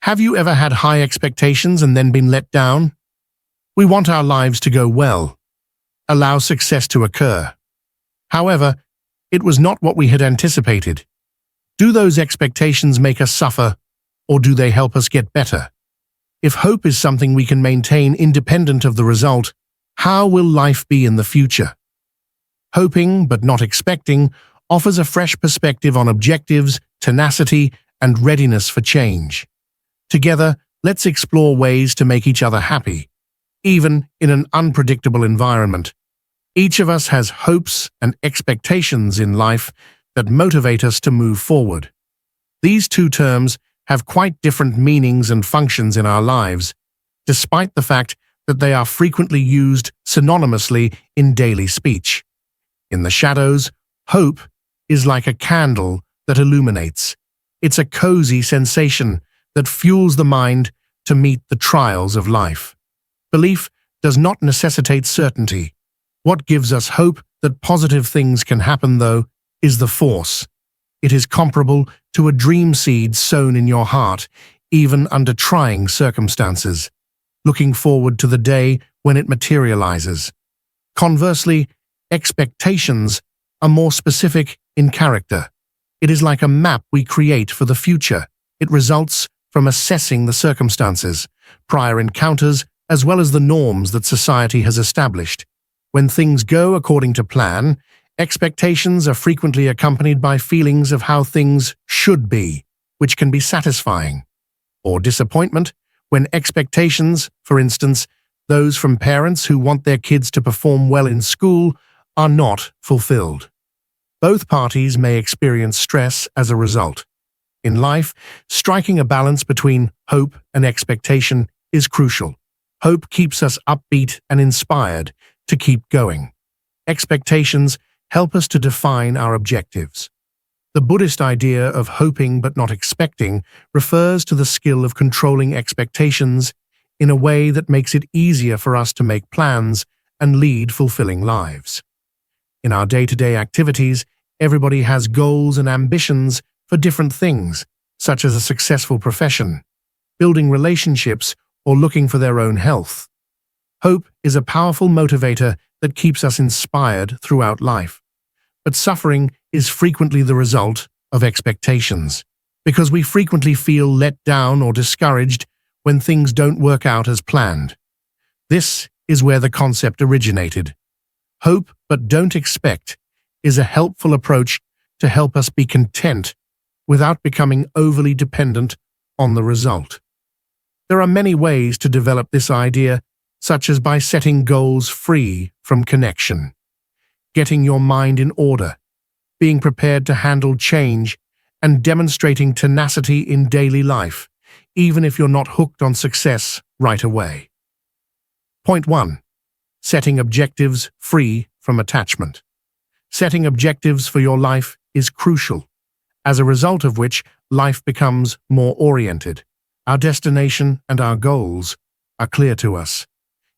Have you ever had high expectations and then been let down? We want our lives to go well, allow success to occur. However, it was not what we had anticipated. Do those expectations make us suffer, or do they help us get better? If hope is something we can maintain independent of the result, how will life be in the future? Hoping, but not expecting, offers a fresh perspective on objectives, tenacity, and readiness for change. Together, let's explore ways to make each other happy, even in an unpredictable environment. Each of us has hopes and expectations in life that motivate us to move forward. These two terms have quite different meanings and functions in our lives, despite the fact that they are frequently used synonymously in daily speech. In the shadows, hope is like a candle that illuminates. It's a cozy sensation that fuels the mind to meet the trials of life. Belief does not necessitate certainty. What gives us hope that positive things can happen, though, is the force. It is comparable to a dream seed sown in your heart, even under trying circumstances, looking forward to the day when it materializes. Conversely, expectations are more specific in character. It is like a map we create for the future. It results from assessing the circumstances, prior encounters, as well as the norms that society has established. When things go according to plan, expectations are frequently accompanied by feelings of how things should be, which can be satisfying. Or disappointment, when expectations, for instance, those from parents who want their kids to perform well in school, are not fulfilled. Both parties may experience stress as a result. In life, striking a balance between hope and expectation is crucial. Hope keeps us upbeat and inspired to keep going. Expectations help us to define our objectives. The Buddhist idea of hoping but not expecting refers to the skill of controlling expectations in a way that makes it easier for us to make plans and lead fulfilling lives. In our day-to-day activities, everybody has goals and ambitions for different things, such as a successful profession, building relationships, or looking for their own health. Hope is a powerful motivator that keeps us inspired throughout life. But suffering is frequently the result of expectations, because we frequently feel let down or discouraged when things don't work out as planned. This is where the concept originated. Hope but don't expect is a helpful approach to help us be content without becoming overly dependent on the result. There are many ways to develop this idea, such as by setting goals free from connection, getting your mind in order, being prepared to handle change, and demonstrating tenacity in daily life, even if you're not hooked on success right away. Point 1. Setting objectives free from attachment. Setting objectives for your life is crucial, as a result of which life becomes more oriented. Our destination and our goals are clear to us.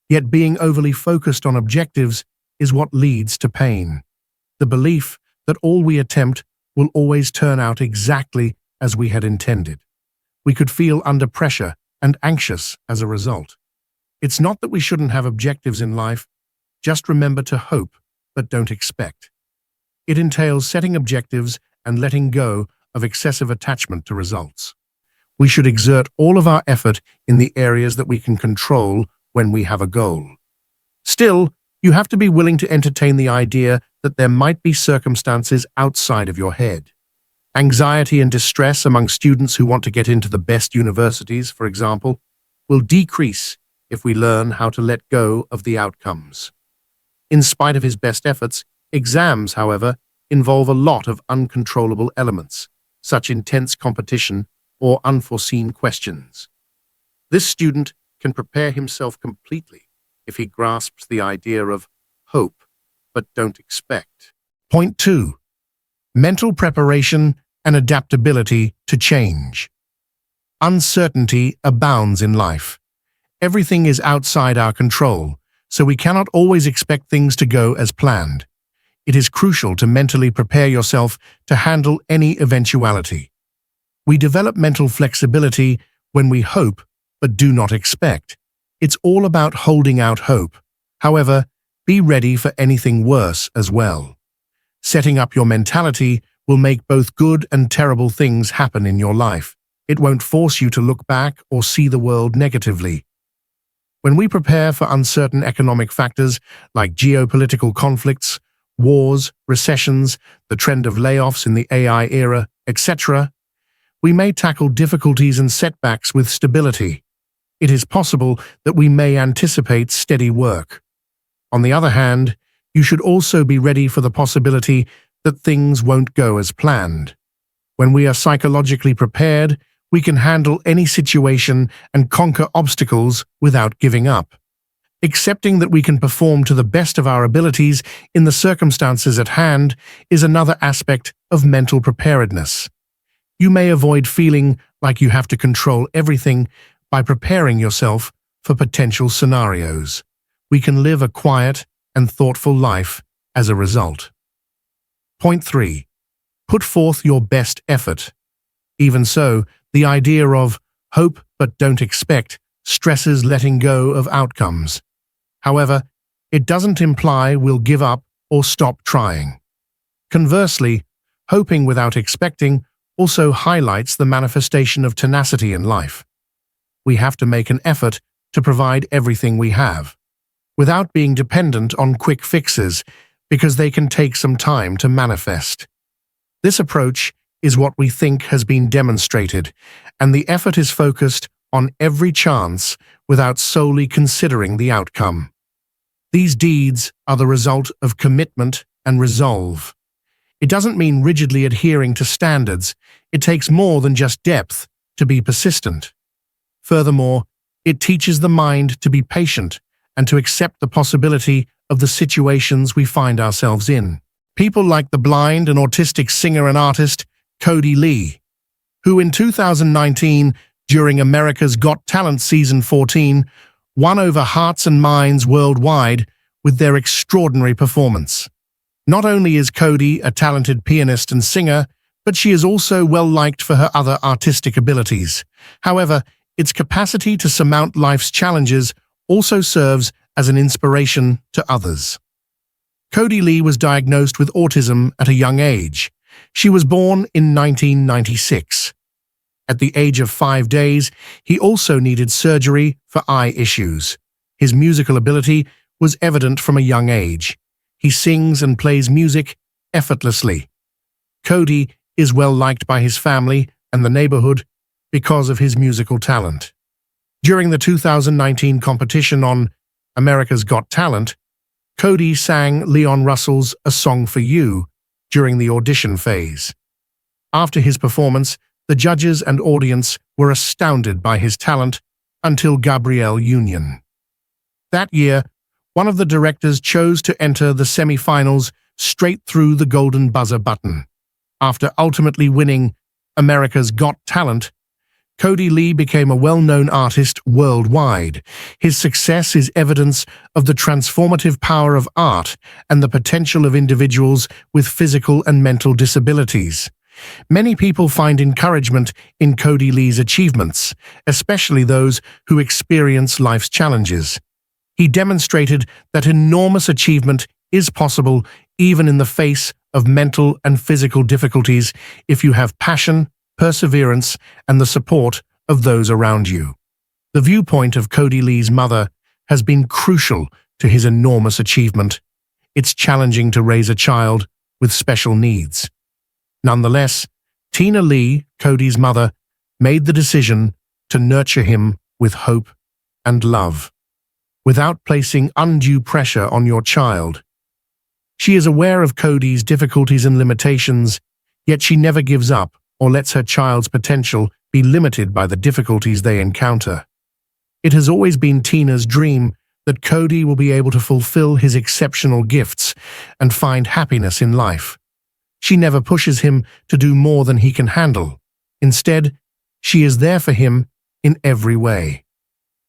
Yet being overly focused on objectives is what leads to pain. The belief that all we attempt will always turn out exactly as we had intended. We could feel under pressure and anxious as a result. It's not that we shouldn't have objectives in life, just remember to hope but don't expect. It entails setting objectives and letting go of excessive attachment to results. We should exert all of our effort in the areas that we can control when we have a goal. Still, you have to be willing to entertain the idea that there might be circumstances outside of your head. Anxiety and distress among students who want to get into the best universities, for example, will decrease if we learn how to let go of the outcomes. In spite of his best efforts, exams, however, involve a lot of uncontrollable elements, such intense competition or unforeseen questions. This student can prepare himself completely if he grasps the idea of hope but don't expect. Point 2. Mental preparation and adaptability to change. Uncertainty abounds in life. Everything is outside our control, so we cannot always expect things to go as planned. It is crucial to mentally prepare yourself to handle any eventuality. We develop mental flexibility when we hope but do not expect. It's all about holding out hope. However, be ready for anything worse as well. Setting up your mentality will make both good and terrible things happen in your life. It won't force you to look back or see the world negatively. When we prepare for uncertain economic factors like geopolitical conflicts, wars, recessions, the trend of layoffs in the AI era, etc., we may tackle difficulties and setbacks with stability. It is possible that we may anticipate steady work. On the other hand, you should also be ready for the possibility that things won't go as planned. When we are psychologically prepared, we can handle any situation and conquer obstacles without giving up. Accepting that we can perform to the best of our abilities in the circumstances at hand is another aspect of mental preparedness. You may avoid feeling like you have to control everything by preparing yourself for potential scenarios. We can live a quiet and thoughtful life as a result. Point 3. Put forth your best effort. Even so, the idea of hope but don't expect stresses letting go of outcomes. However, it doesn't imply we'll give up or stop trying. Conversely, hoping without expecting also highlights the manifestation of tenacity in life. We have to make an effort to provide everything we have, without being dependent on quick fixes, because they can take some time to manifest. This approach is what we think has been demonstrated, and the effort is focused on every chance without solely considering the outcome. These deeds are the result of commitment and resolve. It doesn't mean rigidly adhering to standards. It takes more than just depth to be persistent. Furthermore, it teaches the mind to be patient and to accept the possibility of the situations we find ourselves in. People like the blind and autistic singer and artist Cody Lee, who in 2019, during America's Got Talent Season 14, won over hearts and minds worldwide with their extraordinary performance. Not only is Cody a talented pianist and singer, but she is also well-liked for her other artistic abilities. However, its capacity to surmount life's challenges also serves as an inspiration to others. Cody Lee was diagnosed with autism at a young age. She was born in 1996. At the age of 5 days, he also needed surgery for eye issues. His musical ability was evident from a young age. He sings and plays music effortlessly. Cody is well liked by his family and the neighborhood because of his musical talent. During the 2019 competition on America's Got Talent, Cody sang Leon Russell's A Song for You during the audition phase. After his performance, the judges and audience were astounded by his talent until Gabrielle Union. That year, one of the directors chose to enter the semi-finals straight through the golden buzzer button. After ultimately winning America's Got Talent, Cody Lee became a well-known artist worldwide. His success is evidence of the transformative power of art and the potential of individuals with physical and mental disabilities. Many people find encouragement in Cody Lee's achievements, especially those who experience life's challenges. He demonstrated that enormous achievement is possible even in the face of mental and physical difficulties if you have passion, perseverance, and the support of those around you. The viewpoint of Cody Lee's mother has been crucial to his enormous achievement. It's challenging to raise a child with special needs. Nonetheless, Tina Lee, Cody's mother, made the decision to nurture him with hope and love, without placing undue pressure on your child. She is aware of Cody's difficulties and limitations, yet she never gives up or lets her child's potential be limited by the difficulties they encounter. It has always been Tina's dream that Cody will be able to fulfill his exceptional gifts and find happiness in life. She never pushes him to do more than he can handle. Instead, she is there for him in every way.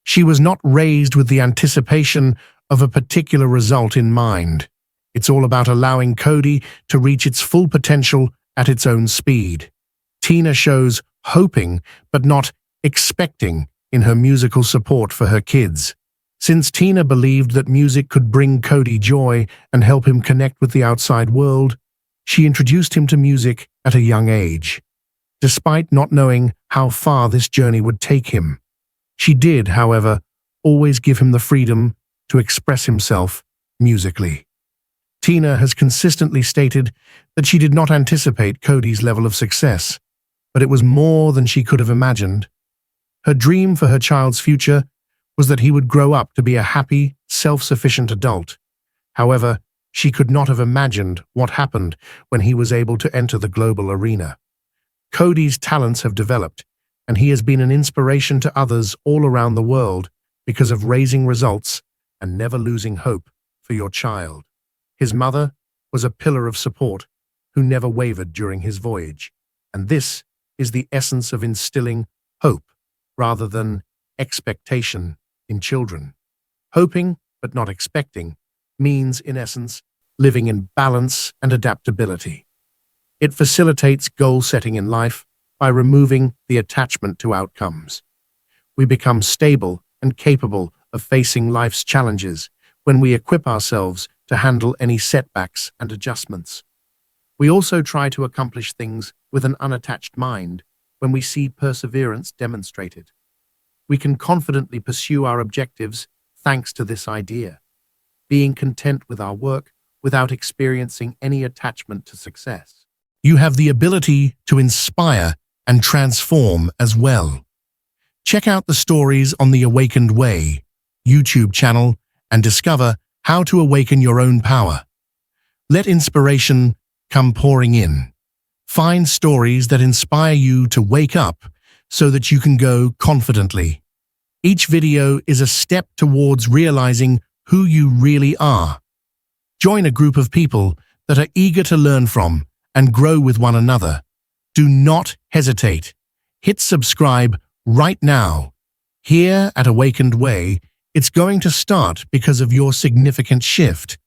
She was not raised with the anticipation of a particular result in mind. It's all about allowing Cody to reach its full potential at its own speed. Tina shows hoping, but not expecting in her musical support for her kids. Since Tina believed that music could bring Cody joy and help him connect with the outside world, she introduced him to music at a young age. Despite not knowing how far this journey would take him, she did, however, always give him the freedom to express himself musically. Tina has consistently stated that she did not anticipate Cody's level of success, but it was more than she could have imagined. Her dream for her child's future was that he would grow up to be a happy, self-sufficient adult. However, she could not have imagined what happened when he was able to enter the global arena. Cody's talents have developed, and he has been an inspiration to others all around the world because of raising results and never losing hope for your child. His mother was a pillar of support who never wavered during his voyage, and this is the essence of instilling hope rather than expectation in children. Hoping, but not expecting, means, in essence, living in balance and adaptability. It facilitates goal setting in life by removing the attachment to outcomes. We become stable and capable of facing life's challenges when we equip ourselves to handle any setbacks and adjustments. We also try to accomplish things with an unattached mind when we see perseverance demonstrated. We can confidently pursue our objectives thanks to this idea, being content with our work without experiencing any attachment to success. You have the ability to inspire and transform as well. Check out the stories on the Awakened Way YouTube channel and discover how to awaken your own power. Let inspiration come pouring in. Find stories that inspire you to wake up so that you can go confidently. Each video is a step towards realizing who you really are. Join a group of people that are eager to learn from and grow with one another. Do not hesitate. Hit subscribe right now. Here at Awakened Way, it's going to start because of your significant shift.